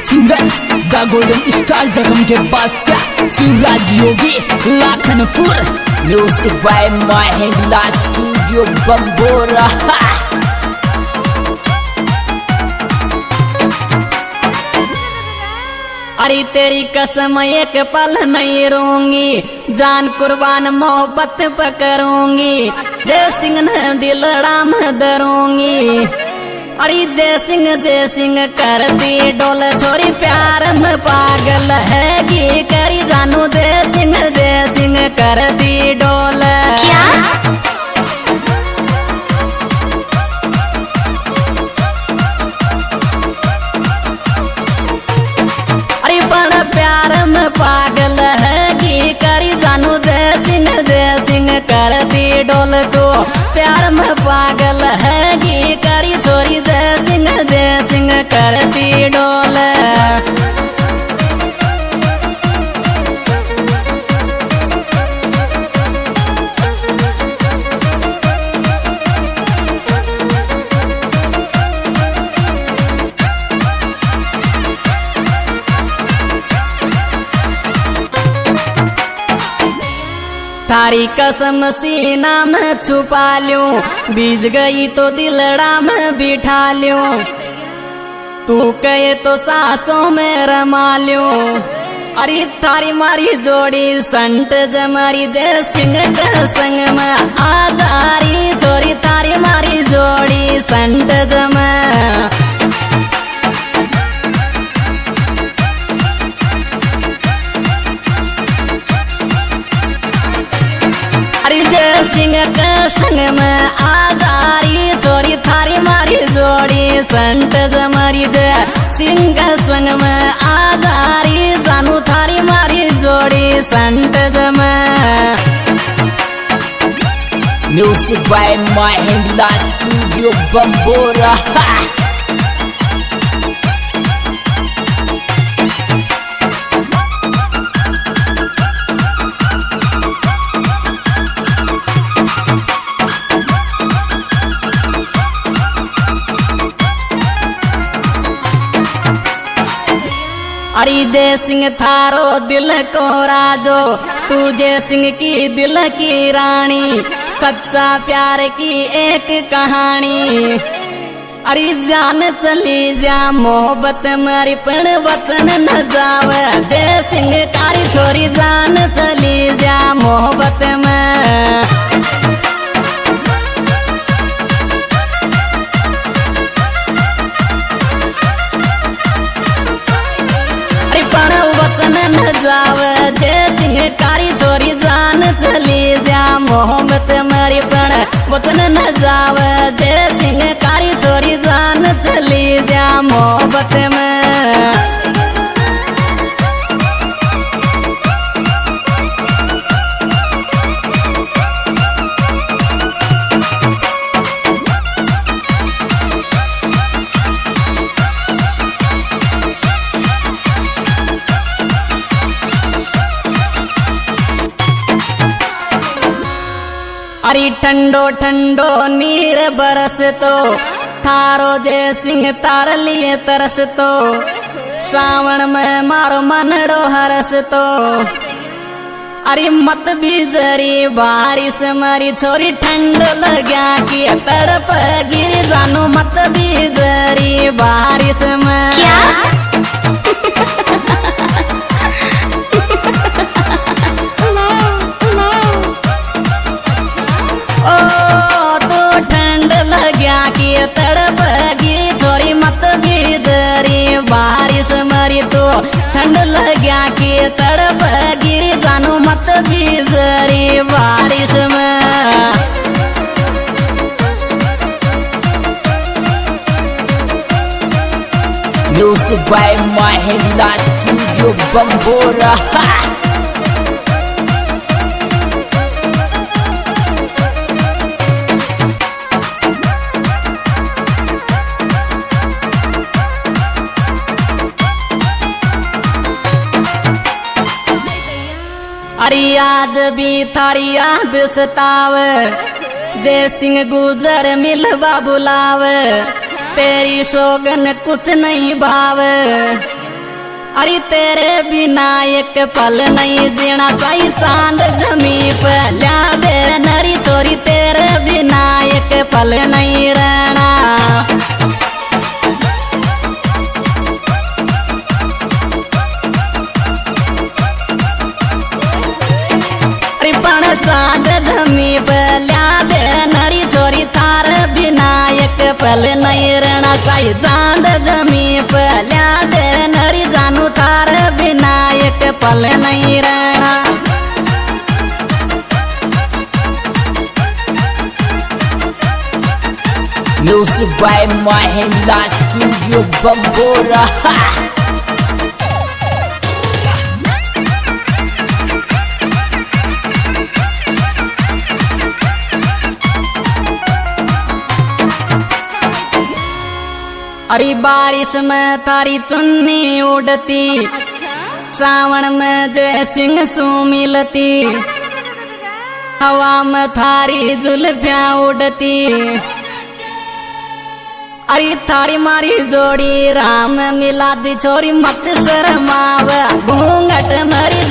Singer the golden star जगम के बादशाह Shivraj Yogi Lakhanpur. Music by Mahindra studio Bambora. अरे तेरी कसम एक पल नहीं रोऊंगी, जान कुर्बान मोहब्बत पकड़ूंगी, जय सिंह न दिल राम दरूंगी। अरे जय सिंह कर दी डोल छोरी प्यार में पागल है गी करी जानू जय सिंह कर दी डोल। क्या प्यार में पागल है गी करी जानू जय सिंह कर दी डोल को, प्यार में पागल है गी करी छोरी जय सिंह कर दी डोल। थारी कसम सीना में छुपा लूं, बीज गई तो दिलड़ा में बिठा लूं, तू कहे तो सांसों में रमा लूं। अरे थारी मारी जोड़ी संत जमारी जय सिंह का संग में आजारी छोरी, थारी मारी जोड़ी संत जमा। सिंह के संग में आजारी छोरी थारी मारी जोड़ी संत जमारी जय सिंह के संग में आजारी जानू थारी मारी जोड़ी संत जमा। Music by Mahindra studio Bambora. अरे जय सिंह थारो दिल को राजो, तू जय सिंह की दिल की रानी, सच्चा प्यार की एक कहानी। अरे जान चली जा मोहब्बत मारी पण वतन न जावे, जय सिंह कारी छोरी जान चली जा मोहब्बत में। जावे जय सिंह कारी छोरी जान चली जा मोहब्बत मरी पण वतन न जावे, जय सिंह कारी छोरी जान चली जा मोहब्बत में। अरे ठंडो ठंडो नीर बरस तो थारो जय सिंह तार लिए तरस तो, श्रावण में मारो मनड़ो हरस तो। अरे मत बिजरी बारिश मारी छोरी ठंड लगा कि तड़प गिर जानू मत बिजरी बारिश में। क्या तड़पगी छोरी मत बिजरी बारिश मरी तो ठंड लगा कि तड़पगी जानू मत बिजरी बारिश में। Music by Mahindra studio Bambora. अरे आज भी थारी याद सतावे, जय सिंह गुजर मिलवा बुलावे, तेरी शोगन कुछ नहीं भावे। अरे तेरे बिना एक पल नहीं जीना चाहिए चांद जमी पे ल्या दे नरी छोरी तेरे बिना एक पल नहीं रहना अरे पण चांद जमी पे ल्या दे नरी छोरी थार बिना एक पल नहीं रहना चाहिए चांद जमी पे ल्या दे नरी जानू थार बिना एक पल नहीं रहना Music by Mahindra Studio Bambora. अरे बारिश में थारी चुन्नी उड़ती श्रावण में जय सिंह सू मिलती हवा में थारी जुल्फियां उड़ती अरे थारी मारी जोड़ी राम मिला दी छोरी मत शर्माव घूंघट मरी